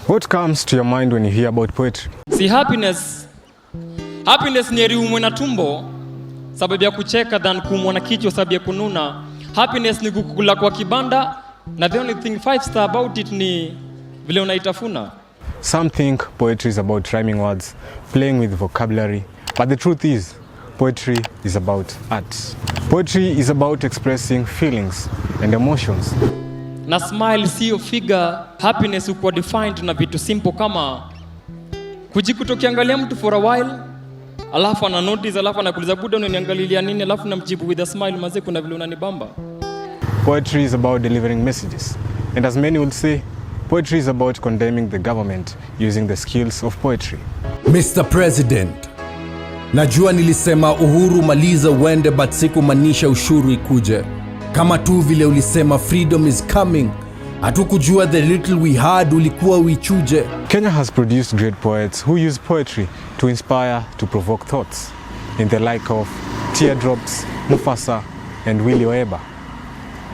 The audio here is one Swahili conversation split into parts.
What comes to your mind when you hear about poetry? Si happiness ni riumwe na tumbo sababu ya kucheka than kuumwa na kichwa sababu ya kununa. Happiness ni kukula kwa kibanda na the only thing 5-star about it ni vile unaitafuna. Some think poetry is about rhyming words, playing with vocabulary, but the truth is, poetry is about art. Poetry is about expressing feelings and emotions. Na smile sio figure, happiness uko defined na vitu simple kama kujikutokiangalia mtu for a while, alafu ana notice, alafu anakuuliza buda unaniangalilia nini, alafu namjibu with a smile, mazee kuna vile unanibamba. Poetry is about delivering messages. And as many would say, poetry is about condemning the government using the skills of poetry. Mr. President, najua nilisema uhuru maliza uende but sikumaanisha ushuru ikuje. Kama tu vile ulisema freedom is coming, hatukujua the little we had ulikuwa uichuje. Kenya has produced great poets who use poetry to inspire, to provoke thoughts, in the like of Teardrops, Mufasa, and Willy Oeba.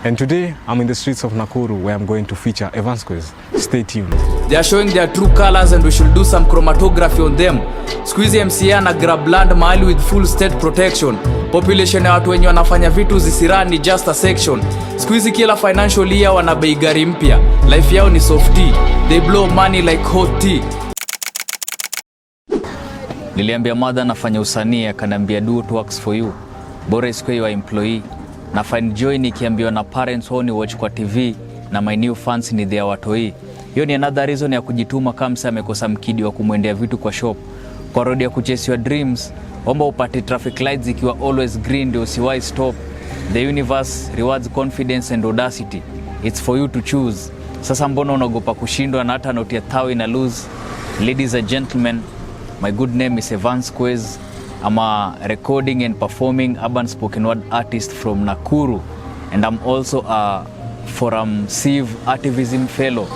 And today, I'm in the streets of Nakuru where I'm going to feature Evansquez. Stay tuned. They are showing their true colors and we should do some chromatography on them. Squeezy MCA na grab land mahali with full state protection. Population ya watu wenye wanafanya vitu zisirani just a section. Squeezy kila financial year wana bei gari mpya. Life yao ni softy. They blow money like hot tea. Niliambia mother nafanya usanii, akaniambia do what works for you. Bora isikwe your employee. Na find joy nikiambiwa na parents wao ni watch kwa TV na my new fans ni their watoi. Hiyo ni another reason ya kujituma kama msa amekosa mkidi wa kumwendea vitu kwa shop. Kwa road ya kuchase your dreams, omba upate traffic lights ikiwa always green ndio usiwahi stop. The universe rewards confidence and audacity. It's for you to choose. Sasa mbona unaogopa kushindwa na hata note ya tawi na lose? Ladies and gentlemen, my good name is Evansquez. I'm a recording and performing urban spoken word artist from Nakuru, and I'm also a Forum Civ Activism Fellow,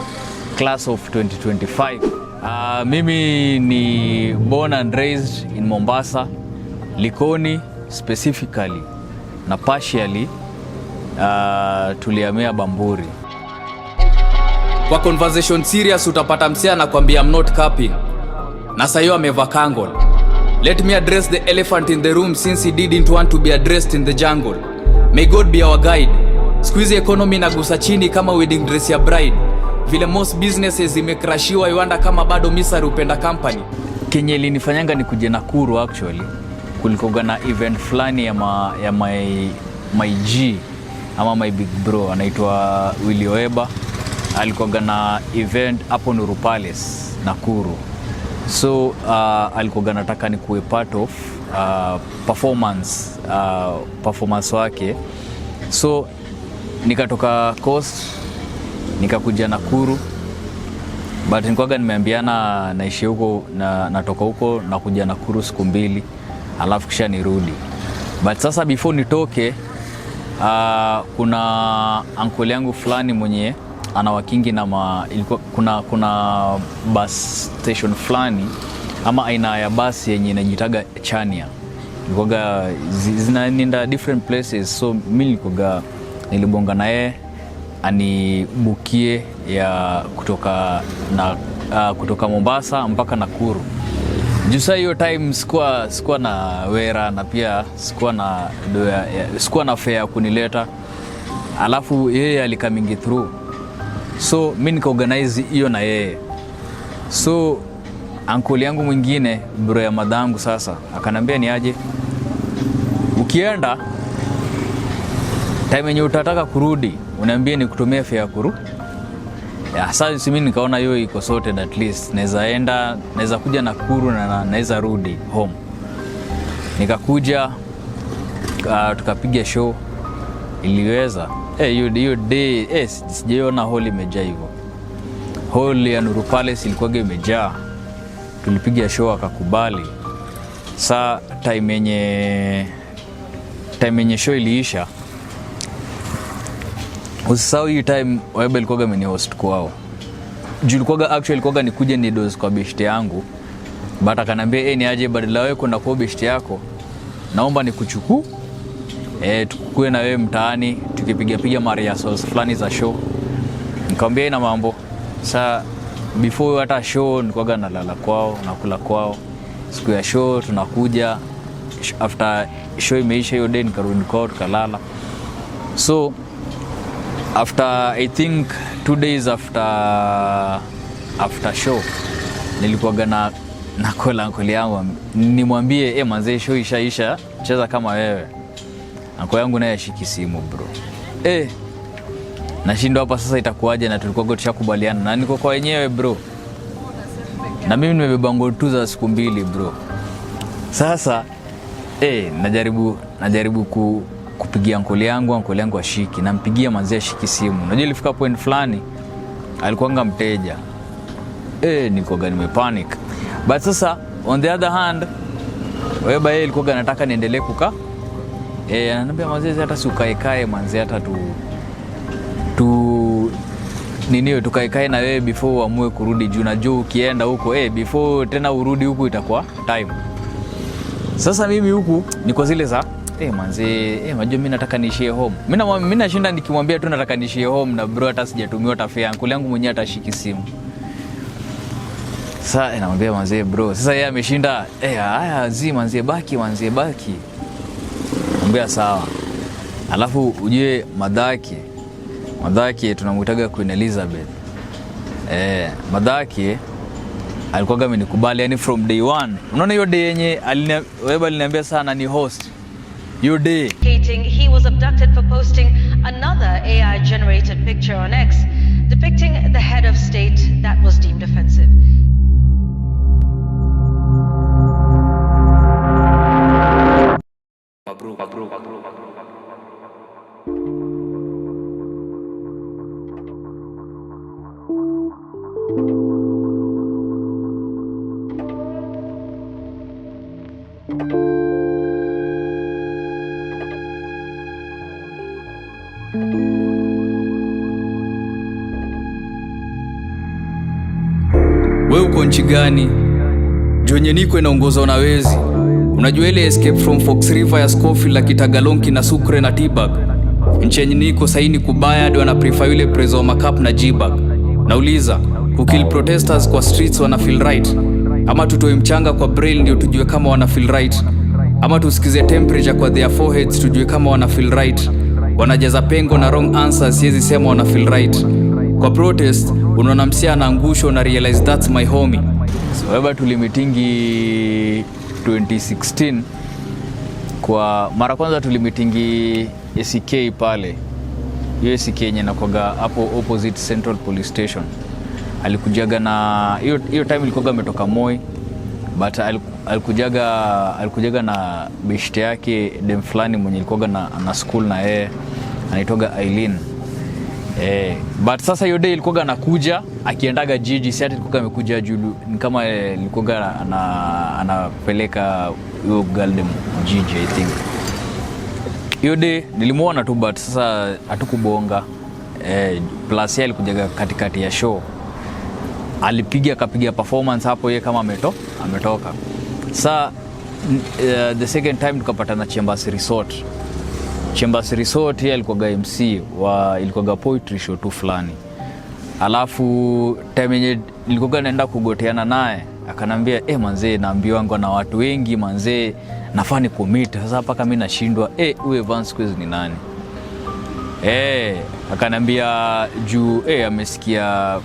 class of 2025. Mimi ni born and raised in Mombasa, Likoni specifically, na partially tulihamia Bamburi. Kwa conversation serious utapata msea anakuambia I'm not capping. Na sayo ameva kangol. Let me address the elephant in the room since he didn't want to be addressed in the jungle. May God be our guide. Squeeze economy na gusa chini kama wedding dress ya bride. Vile most businesses zimekrashiwa iwanda kama bado misari upenda company. Kenye ilinifanyanga ni kuja Nakuru actually. Kulikoga na event flani ya my G ama my big bro anaitwa Willy Oeba. Alikoga na event hapo Nuru Palace Nakuru. So alikoga nataka ni kuwe part of performance wake. So nikatoka Coast nikakuja Nakuru, but nilikuwa nimeambiana naishi huko na natoka huko na kuja Nakuru siku 2 alafu kisha nirudi. But sasa before nitoke kuna uncle yangu fulani mwenye anawakingi na ilikuwa kuna bus station fulani ama aina ya bus yenye inajitaga Chania. Ilikuwa zinaenda different places, so mimi nilibonga na yeye anibukie ya kutoka Mombasa mpaka Nakuru. Jusa hiyo time sikuwa na wera na pia sikuwa na fare kunileta. Alafu yeye alikamingi through. So mimi nikaorganize hiyo na yeye. So uncle yangu mwingine bro ya madangu sasa akanambia ni aje ukienda time yenye utataka kurudi uniambie nikutumie fare ya kurudi. Sasa mimi nikaona hiyo iko sorted, at least naweza kuja Nakuru na naweza rudi home. Nikakuja tukapiga show iliweza. Hiyo day sijaona hall imejaa hivyo. Hall ya Nuru Palace ilikuwa imejaa. Tulipiga show akakubali. Saa time yenye show iliisha, usisahau hii time Oeba ilikuwa amenihost kwao. Juu ilikuwa nikuje ni dose kwa beshte yangu. But akanambia ni aje badala wewe kwenda kwa beshte yako, naomba nikuchukue tukue na wewe mtaani tukipiga Maria Sauce fulani za show. Nikamwambia ina mambo. Sasa before hata show nilikuwa nalala kwao, nakula kwao. Siku ya show tunakuja, after show imeisha hiyo day nikarudi kwao tukalala. So after I think 2 days after show nilikuwa na kola ankoli yangu nimwambie manze show ishaisha, cheza kama wewe. Anko yangu naye ashiki simu bro. Nashindwa hapa sasa itakuwaje, na tulikuwa tushakubaliana na niko kwa wenyewe bro. Na mimi nimebeba ngoli tu za siku 2 bro. Sasa najaribu kupigia ankoli yangu ashiki, nampigia manzi ashiki simu. Unajua ilifika point fulani alikuwa mteja. Niko nimepanic. But sasa on the other hand wewe yeye alikuwa anataka niendelee kukaa. Ananiambia manzi hata si ukae manzi hata tukae na wewe before uamue kurudi juu na juu ukienda huko before tena urudi huko itakuwa time. Sasa mimi huku niko zile za manzi unajua mimi nataka niishie home. Mimi nashinda nikimwambia tu nataka niishie home na bro hata sijatumiwa hata fare yangu yangu mwenyewe atashiki simu. Sasa namwambia manzi bro, sasa yeye ameshinda haya manzi baki. Namwambia sawa. Alafu ujue madhaki tunamuitaga Queen Elizabeth. Madhaki alikuwa amenikubali yani from day one. Unaona hiyo day yenye wewe aliniambia sana ni host. Hiyo day he was abducted for posting another AI generated picture on X depicting the head of state that was deemed offensive. Wewe uko nchi gani? Jonye niko inaongozwa na wezi. Unajua ile Escape from Fox River ya Scofield la Kitagalonki na Sucre na T-Bag. Nchi yenye niko saini kubaya ndio wana prefer yule Prezo Makap na G-Bag. Nauliza, kukill protesters kwa streets wana feel right? Ama tutoe mchanga kwa braille ndio tujue kama wana feel right? Ama tusikize temperature kwa their foreheads tujue kama wana feel right? Wanajaza pengo na wrong answers, siwezi sema wana feel right. Kwa protest unaona msia anaangusho na realize that's my homie. So wewe tulimitingi 2016 kwa mara kwanza tulimitingi SK pale. Hiyo SK yenye nakwaga hapo opposite Central Police Station. Alikujaga na hiyo time ilikuwa ametoka Moi, but alikujaga na beshte yake dem fulani mwenye ilikuwa na school na yeye anaitoga Eileen. But sasa hiyo day ilikuwa anakuja akiendaga jiji, si ati ilikuwa amekuja juu kama ilikuwa anapeleka hiyo Galdem jiji I think. Hiyo day nilimuona tu but sasa hatukubonga. Plus yeye alikujaga katikati ya show. Akapiga performance hapo yeye kama ametoka. Sasa the second time tukapatana Chambers Resort yeye alikuwa MC ilikuwa poetry show tu fulani. Alafu time yenye nilikuwa naenda kugoteana naye akanambia manze naambiwa wangu na watu wengi manze nafaa ni commit. Sasa paka mimi nashindwa huyu Evans Quiz ni nani? Akanambia juu amesikia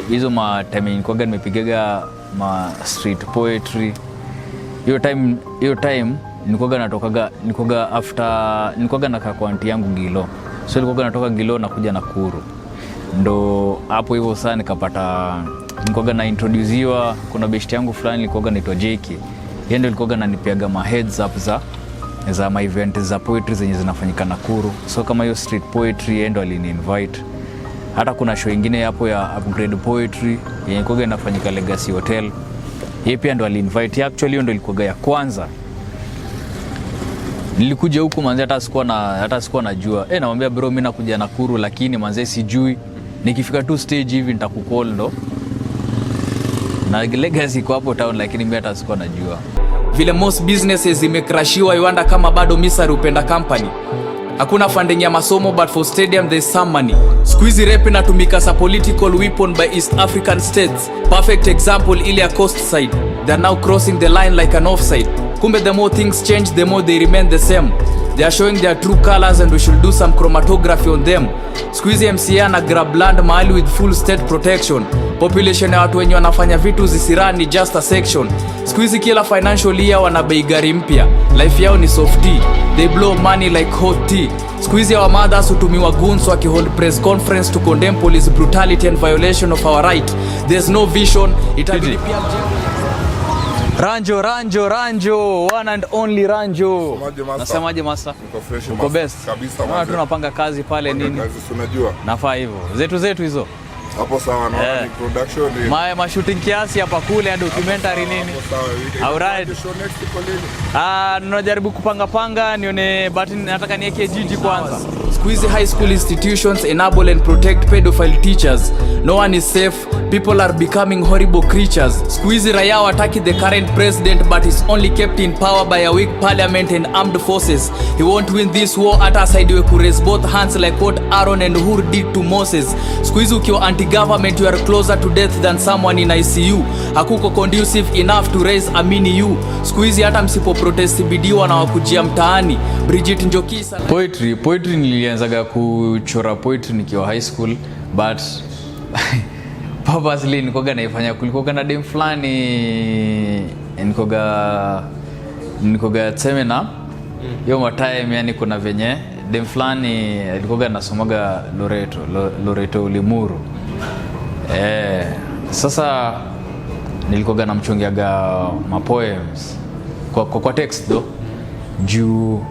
hizo time nilikuwa nimepigaga street poetry. Hiyo time nilikuwa na kwa aunti yangu Gilo. So nilikuwa natoka Gilo na kuja Nakuru. Ndo hapo hivyo sana nikapata nilikuwa na introduciwa kuna best yangu fulani nilikuwa naitwa JK. Yeye ndio alikuwa ananipiaga ma heads up za my event za poetry zenye zinafanyika Nakuru. So kama hiyo street poetry yeye ndo alini-invite. Hata kuna show nyingine hapo ya upgrade poetry yenye ilikuwa inafanyika Legacy Hotel. Yeye pia ndo alini-invite. Actually hiyo ndo ilikuwa ya kwanza. Nilikuja huku manze hata sikuwa najua. Namwambia bro mimi nakuja Nakuru lakini manze sijui. Nikifika tu stage hivi nitakukall ndo. Na Legacy kwa hapo town lakini mimi hata sikuwa najua. Vile most businesses zimecrashiwa Iwanda kama bado Misari upenda company. Hakuna funding ya masomo, but for stadium there's some money. Squeezy rap inatumika as a political weapon by East African states. Perfect example ile ya coast side. They are now crossing the line like an offside. Kumbe the more things change, the more they remain the same. They are showing their true colors and we should do some chromatography on them. Squeezy MCA na grab land mahali with full state protection. Population ya watu wenye wanafanya vitu zisirani just a section. Squeezy kila financial year wana bei gari mpya. Life yao ni softy. They blow money like hot tea. Squeezy our mothers hutumiwa goons wakihold press conference to condemn police brutality and violation of our right. There's no vision. Itabidi pia Ranjo, one and only Ranjo. Nasemaje masa? Niko fresh uko best. Kabisa masa. Tunapanga kazi pale nini? Kazi unajua. Nafaa hivyo. Zetu hizo. Hapo sawa na ni production ni. Ma shooting kiasi hapa kule ya documentary nini? Sawa. Alright. Tunajaribu kupanga nione but nataka niweke jiji kwanza. Squeezy high school institutions enable and protect pedophile teachers. No one is safe. People are becoming horrible creatures. Squeezy raia wataki the current president, but is only kept in power by a weak parliament and armed forces. He won't win this war hata asaidiwe ku raise both hands like what Aaron and Hur did to Moses. Squeezy ukiwa anti-government, you are closer to death than someone in ICU. Hakuko conducive enough to raise a mini you. Squeezy hata msipo protest bidiwa na wakujia mtaani. Bridget Njokisa Poetry nilianzaga kuchora poetry nikiwa high school, but purposely nilikoga naifanya. Kulikoga na dem fulani nilikoga seminar hiyo time, yani kuna venye dem fulani alikoga nasomaga Loreto Limuru. Sasa nilikoga namchongeaga ma poems kwa text though, juu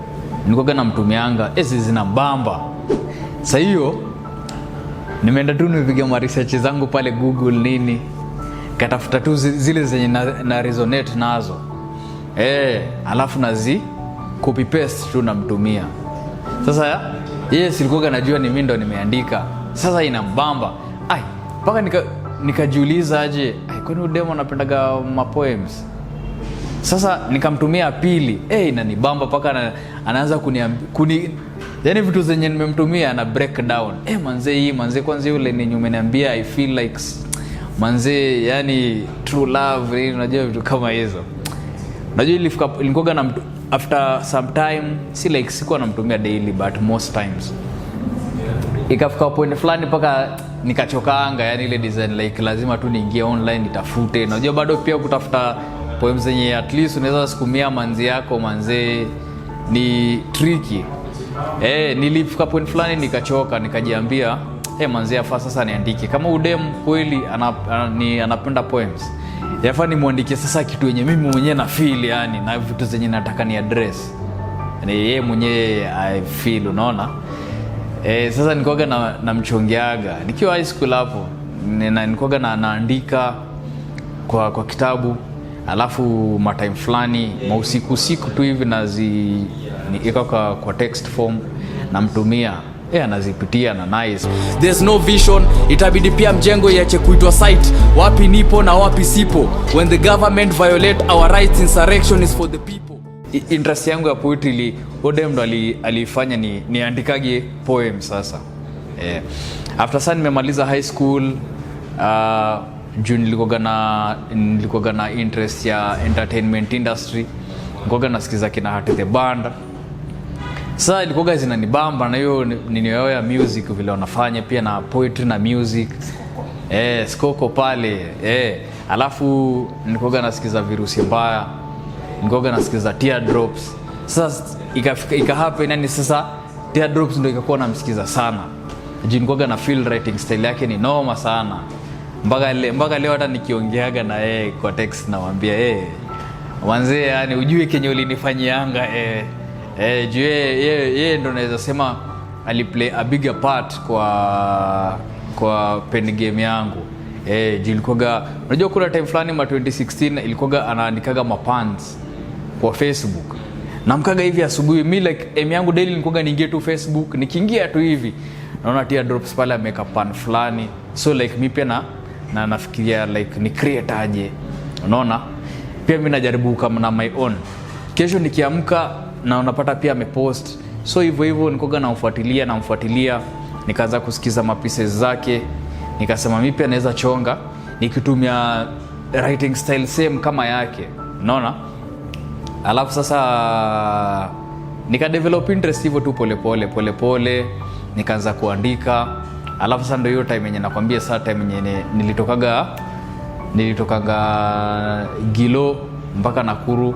nilikoga namtumianga zina bamba. Sasa hiyo nimeenda tu nipiga ma research zangu pale Google nini, katafuta tu zile zenye na resonate nazo, alafu nazi copy paste tu namtumia. Sasa silikuwa najua ni mimi ndo nimeandika. Sasa inambamba mpaka nikajiuliza aje, kwani udemo napendaga ma poems. Sasa nikamtumia pili, inanibamba mpaka anaanza yani vitu zenye nimemtumia na breakdown. Manze kwanza yule ni umeniambia I feel like manze, yani true love, unajua vitu kama hizo. Unajua ilikuwa na after some time, si like sikuwa namtumia daily but most times. Ikafika point fulani mpaka nikachokaanga, yani ile design like lazima tu niingie online nitafute. Unajua bado pia kutafuta poems zenye at least unaweza sukumia manzi yako manze ni tricky. Nilifika point fulani nikachoka, nikajiambia manzi yafaa sasa niandike. Kama udem kweli anapenda poems, yafaa nimwandikie sasa kitu yenye mimi mwenyewe na feel, yani na vitu zenye nataka ni address, yani yeye mwenyewe I feel, unaona. Sasa nikoga na mchongeaga nikiwa high school hapo, nikoga naandika kwa kitabu, alafu matime fulani mausiku tu hivi niweka kwa text form namtumia, anazipitia na nice. There's no vision, itabidi pia mjengo iache kuitwa site. Wapi nipo na wapi sipo. When the government violate our rights, insurrection is for the people. Interest yangu ya poetry Odem ndo alifanya niandikage poem sasa. After sasa nimemaliza high school, juu nilikoga na interest ya entertainment industry. Nilikoga nasikiza kina Hati the Band. Sasa ilikoga zinanibamba na hiyo ninio ya music vile wanafanya pia na poetry na music. Skoko pale. Alafu nilikoga nasikiza Virusi Mbaya. Nilikoga nasikiza Teardrops. Sasa ikahappen yani sasa Teardrops ndio ikakuwa namsikiza sana. Nilikoga na feel writing style yake ni noma sana. Mpaka leo hata nikiongeaga na yeye kwa text namwambia wanzee, yani ujue kenye ulinifanyianga juu yeye ndo naweza sema aliplay a bigger part kwa pen game yangu. Juu ilikuwa unajua kuna time fulani 2016 ilikuwa anaandikaga mapans kwa Facebook. Namkaga hivi asubuhi, mimi like aim yangu daily nilikuwa niingie tu Facebook, nikiingia tu hivi naona Teardrops pale ameka pan fulani, so like mimi pia na nafikiria like ni create aje, unaona. Pia mimi najaribu kama na my own. Kesho nikiamka na unapata pia amepost So hivyo nikoga namfuatilia, nikaanza kusikiza mapieces zake, nikasema mimi pia naweza chonga nikitumia writing style same kama yake, unaona. Alafu sasa nika develop interest hivyo tu pole, nikaanza kuandika. Alafu sasa ndio hiyo time yenye nakwambia, saa time yenye nilitokaga Gilo mpaka Nakuru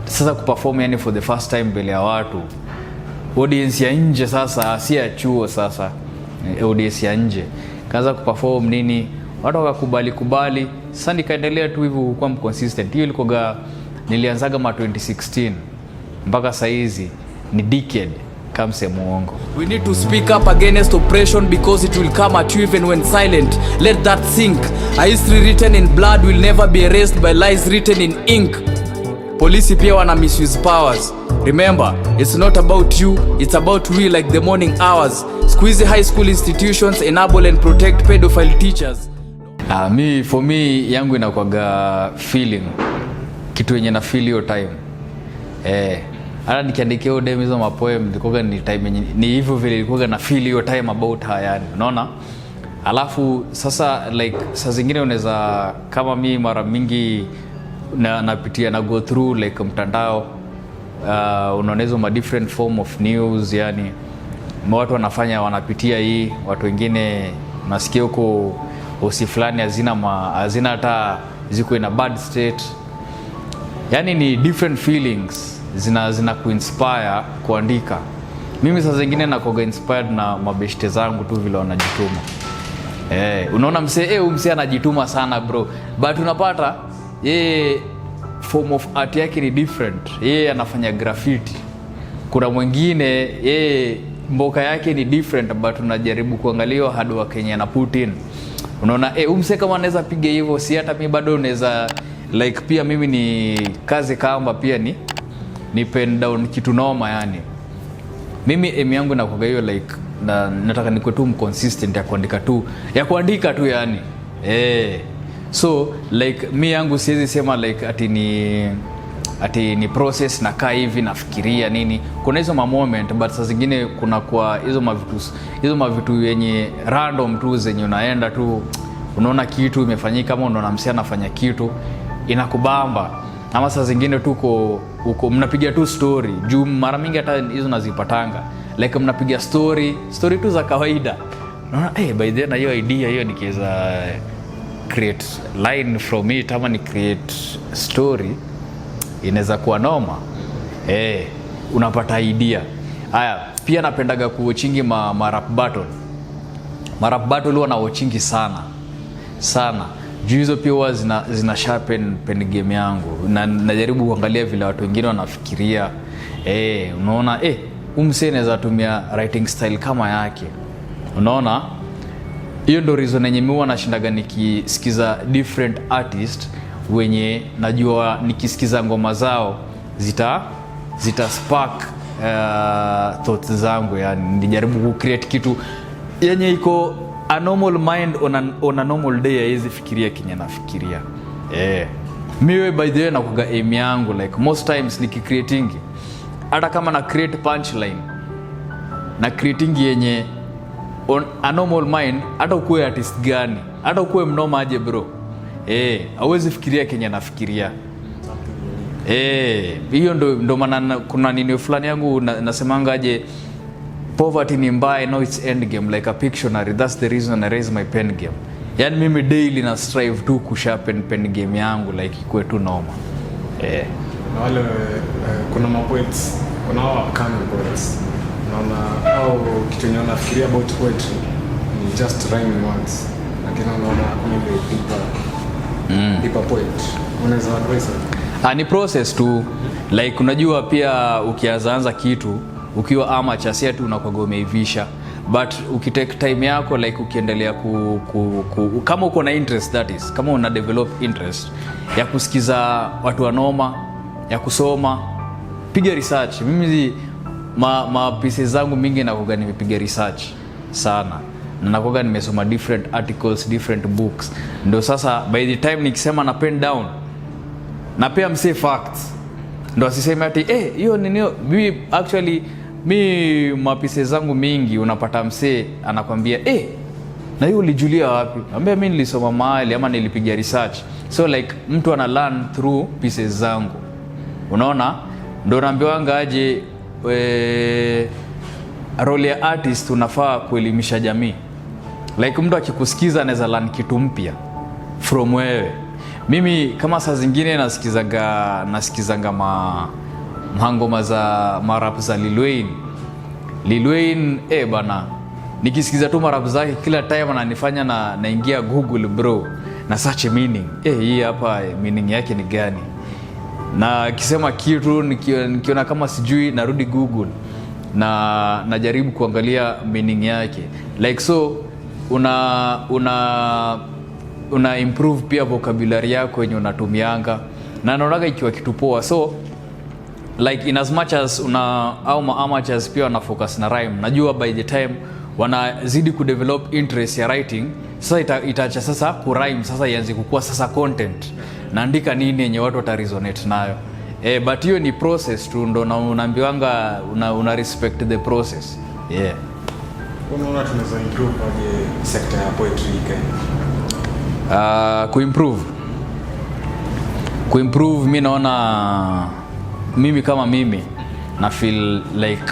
sasa kuperform, yani for the first time mbele ya watu, audience ya nje, sasa si ya chuo, sasa audience ya nje, kaanza kuperform nini, watu wakakubali. Sasa nikaendelea tu hivyo kwa consistent. Hiyo ilikoga nilianzaga 2016 mpaka saizi ni decade kama muongo. We need to speak up against oppression because it will come at you even when silent. Let that sink. A history written in blood will never be erased by lies written in ink. Polisi pia wana misuse powers. Remember, it's not about you, it's about we, like the morning hours. Squeeze high school institutions enable and protect pedophile teachers. For me yangu inakuwaga feeling kitu yenye na feel hiyo time. Hata nikiandikia hiyo dem hizo mapoem nilikuwa ni time yenye ni hivyo vile nilikuwa na feel hiyo time about her, yani unaona. Alafu sasa like saa zingine unaweza kama mimi mara mingi napitia na go through like mtandao, unaona hizo ma different form of news, yani watu wanapitia hii, watu wengine nasikia huko osi fulani hazina hata ziko in a bad state, yani ni different feelings zina kuinspire kuandika. Mimi saa zingine nakoga inspired na mabeshte zangu tu vile wanajituma. Unaona msee anajituma sana bro, but unapata form of art yake ni different. Anafanya graffiti. Kuna mwingine mboka yake ni different, but unajaribu kuangalia hard work Kenya ana put in. Unaona msee kama anaweza piga hivyo, si hata mimi bado naweza like pia mimi ni kazi kamba pia ni pen down kitu noma, yani mimi aim yangu na kwa hiyo like nataka nikuwe tu consistent ya kuandika tu yani. So like mi yangu siwezi sema like ati ni process na kaa hivi nafikiria nini. Kuna hizo moment, but saa zingine kuna kwa hizo mavitu yenye random tu zenye unaenda tu unaona kitu imefanyika, kama unaona msee anafanya kitu inakubamba, ama saa zingine tuko huko mnapiga tu story juu mara mingi hata hizo nazipatanga like mnapiga story tu za kawaida, unaona by the way hiyo idea hiyo nikiweza create line from it ama ni create story inaweza kuwa noma. Unapata idea. Haya, pia napendaga kuwatchingi ma rap battle huwa na watchingi sana. Juu hizo pia huwa zina sharpen pen game yangu. Na najaribu kuangalia vile watu wengine wanafikiria. Unaona msee anaweza tumia writing style kama yake. Unaona? Hiyo ndio reason yenye mimi huwa nashindaga nikisikiza different artist wenye najua nikisikiza ngoma zao zita spark thoughts zangu, yani nijaribu ku create kitu yenye iko a normal mind on a normal day haiwezi fikiria kinye nafikiria. Mimi by the way nakuga aim yangu like most times nikicreating, hata kama na create punchline na creating yenye on a normal mind, hata ukue artist gani, hata ukue mnoma aje bro, hauwezi fikiria Kenya nafikiria. Hiyo ndo maana kuna nini fulani yangu nasemanga aje, poverty ni mbaya, no it's end game like a Pictionary. That's the reason I raise my pen game. Yani mimi daily na strive tu kusharpen pen game yangu like ikue tu noma. Na wale kuna mapoets, kuna upcoming poets, naona au kitu yenye nafikiria about poetry ni just rhyming words, lakini naona mimi deeper poet. Unaweza advise? Ni process tu like unajua pia ukianza kitu ukiwa amateur si tu unakuwa umeivisha, but ukitake time yako like ukiendelea kama uko na interest, that is kama una develop interest ya kusikiza watu wanoma, ya kusoma, piga research. Mimi ma pieces zangu mingi nakuwa nimepiga research sana, na nakuwa nimesoma different articles, different books. Ndio sasa by the time nikisema na pen down na pia mse facts, ndo asiseme ati hiyo nini. Actually mi mapise zangu mingi unapata msee anakwambia na hiyo ulijulia wapi? Ambia mimi nilisoma mahali ama nilipiga research. So like mtu ana learn through pieces zangu. Unaona? Ndio naambiwanga aje role ya artist unafaa kuelimisha jamii. Like mtu akikusikiza anaweza learn kitu mpya from wewe. Mimi kama saa zingine nasikizanga mahangoma za marap za Lil Wayne bana. Nikisikiza tu marap zake kila time ananifanya naingia Google bro na search meaning. Hii hapa meaning yake ni gani? Na kisema kitu nikiona kama sijui narudi Google na najaribu kuangalia meaning yake. Like so una improve pia vocabulary yako yenye unatumianga na naonaga ikiwa kitu poa. So like in as much as au amateurs pia wana focus na rhyme. Najua by the time wanazidi kudevelop interest ya writing, sasa itaacha sasa ku rhyme, sasa ianze kukua sasa content. Naandika nini yenye watu wataresonate nayo. But hiyo ni process tu, ndo unaambiwanga una respect the process. Yeah. Unaona tunaweza improve aje sector ya poetry kuimprove mimi naona mimi na feel like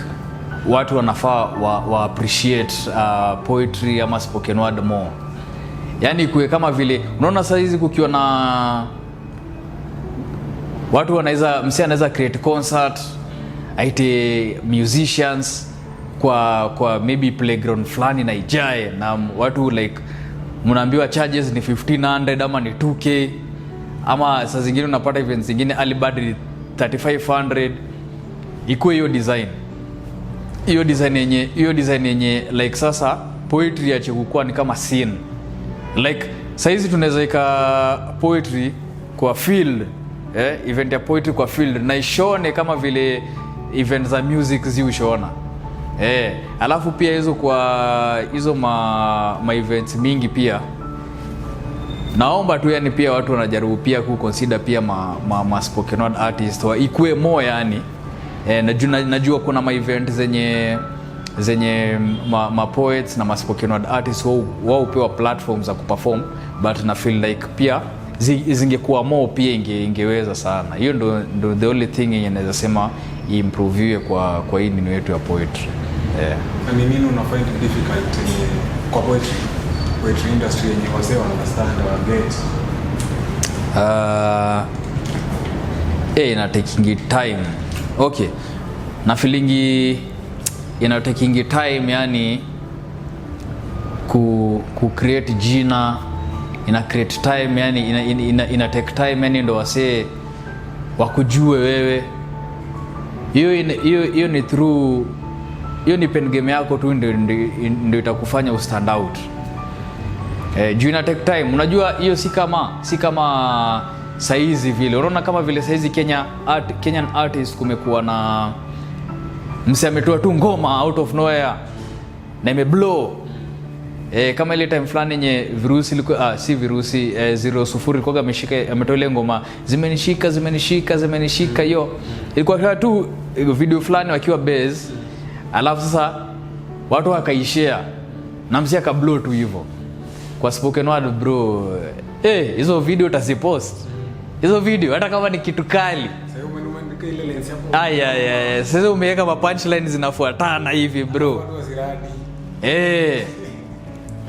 watu wanafaa wa appreciate poetry ama spoken word more. Yaani kuwe kama vile unaona saa hizi kukiwa na watu anaweza create concert, aite musicians kwa maybe playground fulani na ijae na watu like mnaambiwa charges ni 1500 ama ni 2k ama saa zingine unapata events zingine early bird ni 3500. Ikuwe hiyo design yenye like sasa poetry ya chukua ni kama scene. Like saizi tunaweza ika poetry kwa field, event ya poetry kwa field na ishone kama vile event za music ziushona. Alafu pia hizo ma events mingi pia naomba tu yani pia watu wanajaribu pia consider pia ma spoken word artist wa ikue more yani. Najua kuna ma event zenye ma poets na ma spoken word artists wao upewa platforms za kuperform, but na feel like pia zingekuwa more pia ingeweza sana. Hiyo ndo the only thing yenye naweza sema improve kwa hii nini yetu ya poetry. I mean, nini una find difficult kwa poetry industry yenye wase wana understand or get? Ina taking time. Okay. Na feeling ina taking time yani ku create jina, ina create time yani ina take time yani ndo wase wakujue wewe. Hiyo ni through hiyo ni pen game yako tu ndio itakufanya ustand out. Juu ina take time. Unajua hiyo si kama saizi vile. Unaona kama vile saizi Kenyan artist kumekuwa na mse ametoa tu ngoma out of nowhere na imeblow. Kama ile time fulani yenye virusi ilikuwa si virusi 00 ilikuwa ametoa ile ngoma zimenishika hiyo. Ilikuwa tu video fulani wakiwa base. Alafu sasa watu wakaishare na msi akablow tu hivyo. Kwa spoken word bro, hizo video utazipost. Hizo video hata kama ni kitu kali. Sasa umeandika ile lens hapo. Sasa umeweka ma punchlines zinafuatana hivi bro.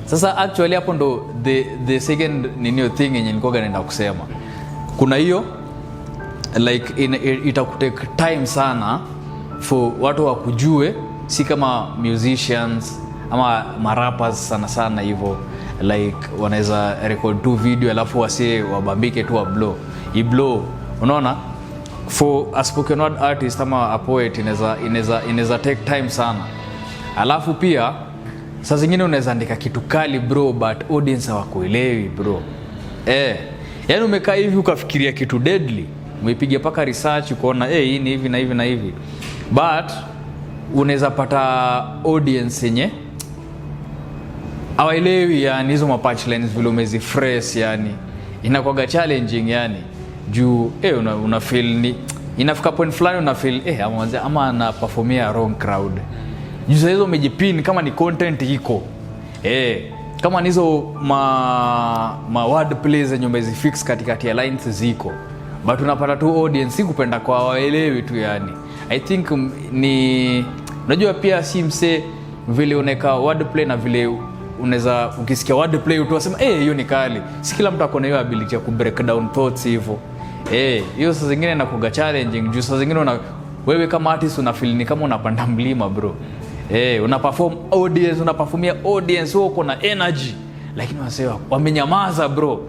Sasa actually hapo ndo the second thing yenye nilikuwa naenda kusema. Kuna hiyo like itakutake time sana for watu wakujue, si kama musicians ama rappers sana hivyo like wanaweza record tu video alafu wase wabambike tu iblow. Unaona, for a spoken word artist ama a poet inaweza take time sana. Alafu pia saa zingine unaweza andika kitu kali bro but audience hawakuelewi bro. Yaani umekaa hivi ukafikiria kitu deadly, umepiga paka research ukaona hii ni hivi na hivi na hivi, but unaweza pata audience yenye hawaelewi yani hizo ma punchlines vile umezifresh yani inakuwa challenging yani juu una feel inafika point fulani una feel ama na performia wrong crowd. Juu hizo umejipin kama ni content iko. Kama nizo ma word plays zenye umezifix katikati ya lines ziko. But unapata tu audience si kupenda kwa waelewi tu yani. I think ni unajua pia si mse vile unaweka word play na vile unaweza ukisikia word play utasema hiyo ni kali. Si kila mtu akona hiyo ability ya ku break down thoughts hivyo. Hiyo saa zingine inakuwa challenging. Juu saa zingine wewe kama artist una feel ni kama unapanda mlima bro. Una perform audience, una performia audience wako na energy. Lakini wanasema wamenyamaza bro.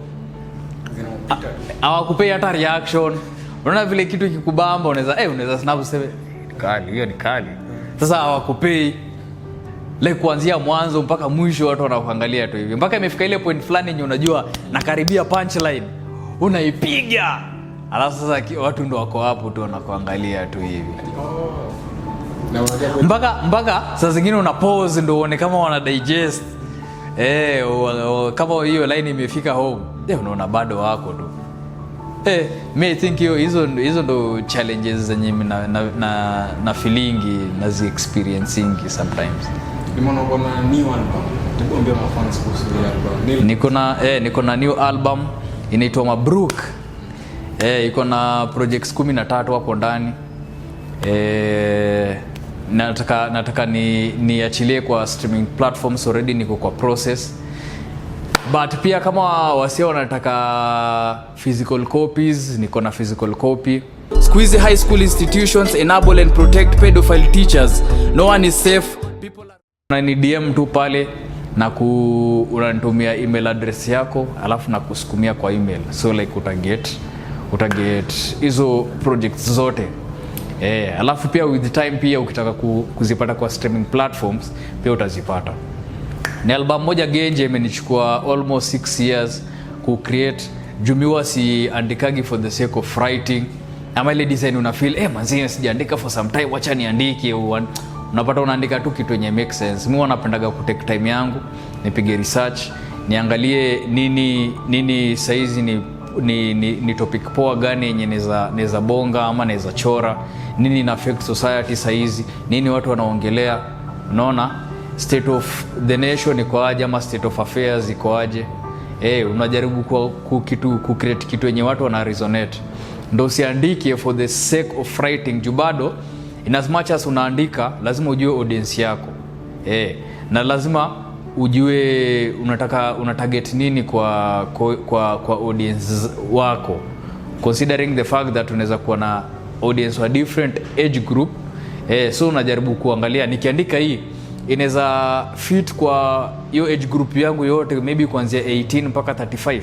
Hawakupea hata reaction. Unaona vile kitu kikubamba unaweza snap useme kali, hiyo ni kali. Sasa hawakupei like kuanzia mwanzo mpaka mwisho watu wanakuangalia tu hivi. Mpaka imefika ile point fulani yenye unajua nakaribia punchline. Unaipiga. Alafu sasa watu ndio wako hapo tu wanakuangalia tu hivi. Mpaka saa zingine una pause ndio uone kama wana digest. Kama hiyo line imefika home. Unaona bado wako tu. Me think hizo ndo challenges zenye na feelingi na zi experiencing sometimes. Nimeona kuna new album. Tuambie mafans kuhusu album. Niko na new album inaitwa Mabruk. Iko na projects 13 hapo ndani. Nataka niachilie kwa streaming platforms, already niko kwa process. But pia kama wasio wanataka physical copies, niko na physical copy. Squeeze high school institutions enable and protect pedophile teachers. No one is safe. People are ni DM tu pale na unanitumia email address yako alafu na kusukumia kwa email. So like utaget hizo projects zote. Alafu pia with the time pia ukitaka kuzipata kwa streaming platforms pia utazipata. Ni album moja Genje imenichukua almost 6 years ku create. Jumiwa si andikagi for the sake of writing. Ama ile design una feel manzi sijaandika for some time, wacha niandike. Unapata unaandika tu kitu yenye make sense. Mimi napendaga ku take time yangu, nipige research, niangalie nini saizi ni topic poa gani yenye neza bonga ama neza chora, nini ina affect society saizi, nini watu wanaongelea. Unaona state of the nation iko aje ama state of affairs iko aje. Unajaribu ku create kitu yenye watu wana resonate. Ndio usiandike for the sake of writing. Juu bado in as much as unaandika lazima ujue audience yako. Na lazima ujue una target nini kwa audience wako, considering the fact that unaweza kuwa na audience wa different age group. So unajaribu kuangalia nikiandika hii inaweza fit kwa hiyo age group yangu yote, maybe kuanzia 18 mpaka 35.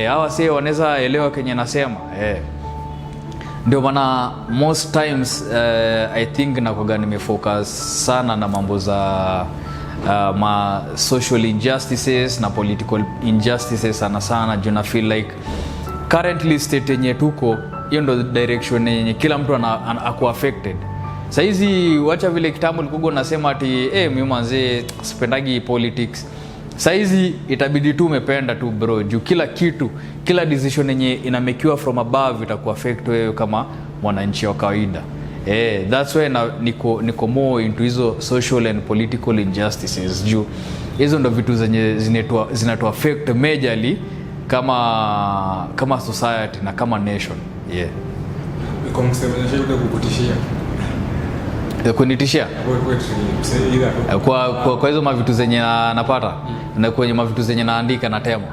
Hawa sasa wanaweza elewa kenye nasema. Ndio maana most times I think nakoga nimefocus sana na mambo za ma social injustices na political injustices sana. Juna feel like currently state yenye tuko hiyo ndo direction yenye kila mtu ako affected. Saizi wacha vile kitambo likugo nasema ati mimi manze sipendagi politics. Saizi itabidi tu umependa tu bro. Juu kila decision yenye inamekiwa from above itaku affect wewe kama mwananchi wa kawaida. That's why niko more into hizo social and political injustices. Juu hizo ndo vitu zenye zinatu affect majorly kama society na kama nation. Kwa msemenyesha yule kukutishia. Kunitishia? Kwa hizo mavitu zenye napata na kwenye mavitu zenye naandika na tema.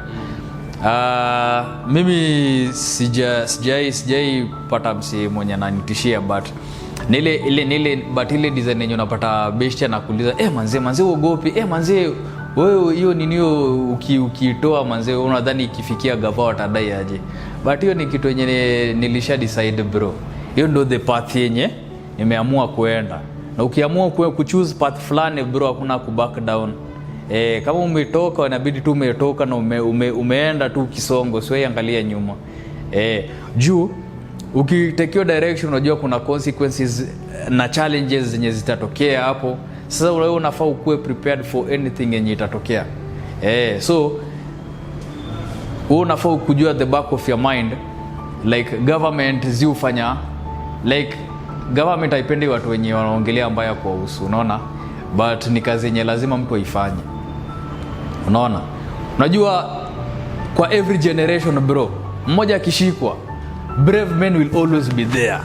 Mimi sijai pata msi mwenye ananitishia, but ile design yenye unapata bestia na kuuliza manze uogopi, manze wewe hiyo ninio ukitoa manze unadhani ikifikia gava watadai aje. But hiyo ni kitu yenye nilisha decide bro. Hiyo ndo the path yenye nimeamua kuenda. Na ukiamua kuchoose path fulani bro, hakuna ku back down. Kama umetoka inabidi tu umetoka na umeenda tu kisongo, sio angalia nyuma. Juu ukitekiwa direction unajua kuna consequences na challenges zenye zitatokea hapo. Sasa wewe unafaa ukue prepared for anything yenye itatokea. So wewe unafaa kujua the back of your mind like government ziufanya like government haipendi watu wenye wanaongelea mbaya kwa usu, unaona, but ni kazi yenye lazima mtu aifanye, unaona. Unajua kwa every generation bro, mmoja akishikwa, brave men will always be there.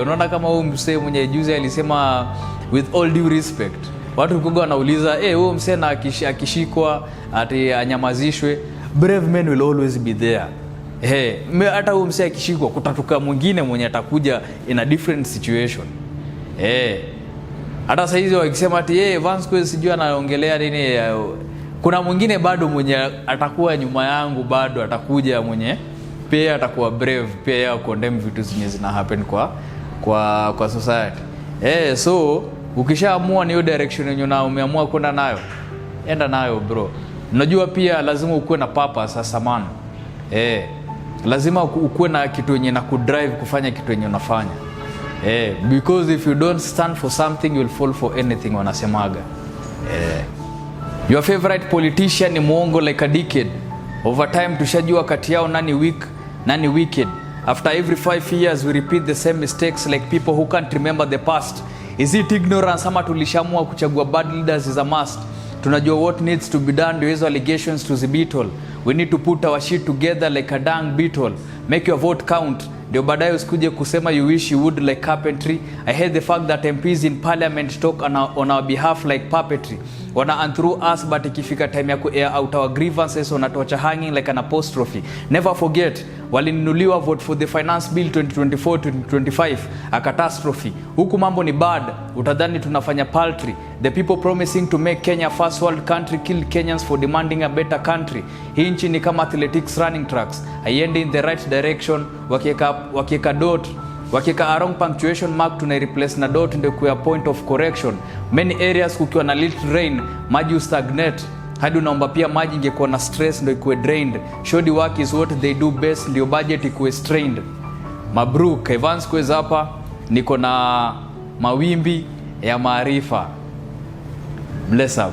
Unaona kama huyu msee mwenye juzi alisema with all due respect, watu walikuwa wanauliza huyu msee na akishikwa ati anyamazishwe, brave men will always be there. Hata huyu msee akishikwa kutatuka mwingine mwenye atakuja in a different situation. Hata sasa hizo wakisema ati Vansquez sijui anaongelea nini, kuna mwingine bado mwenye atakuwa nyuma yangu, bado atakuja mwenye pia atakuwa brave, pia condemn vitu zenye zina happen kwa society. So ukishaamua ni hiyo direction yenyewe na umeamua kwenda nayo, enda nayo bro. Unajua pia lazima ukuwe na purpose sasa man. Lazima ukuwe na kitu yenye na kudrive kufanya kitu yenye unafanya. Because if you don't stand for something you will fall for anything, wanasemaga. Your favorite politician ni muongo like a decade. Over time tushajua kati yao nani weak, nani wicked. After every 5 years we repeat the same mistakes like people who can't remember the past. Is it ignorance ama tulishamua kuchagua bad leaders is a must? Tunajua what needs to be done, hizo allegations to zibittle. We need to put our shit together like a dung beetle. Make your vote count. Ndio baadaye usikuje kusema you wish you would like carpentry. I hate the fact that MPs in parliament talk on our behalf like puppetry. Wana through us, but ikifika time ya ku-air out our grievances wanatuacha hanging like an apostrophe. Never forget, walinunuliwa vote for the finance bill 2024-2025, a catastrophe. Huku mambo ni bad, utadhani tunafanya paltry. The people promising to make Kenya first world country kill Kenyans for demanding a better country. Hii nchi ni kama athletics running tracks, haiendi in the right direction. Wakieka dot, wakieka a wrong punctuation mark, tuna replace na dot ndio kuwa point of correction. Many areas kukiwa na little rain, maji stagnate. Hadi unaomba pia maji ingekuwa na stress ndio ikuwe drained. Shoddy work is what they do best, ndio budget ikuwe strained. Mabruk, Vansquez hapa, niko na mawimbi ya maarifa. Bless up.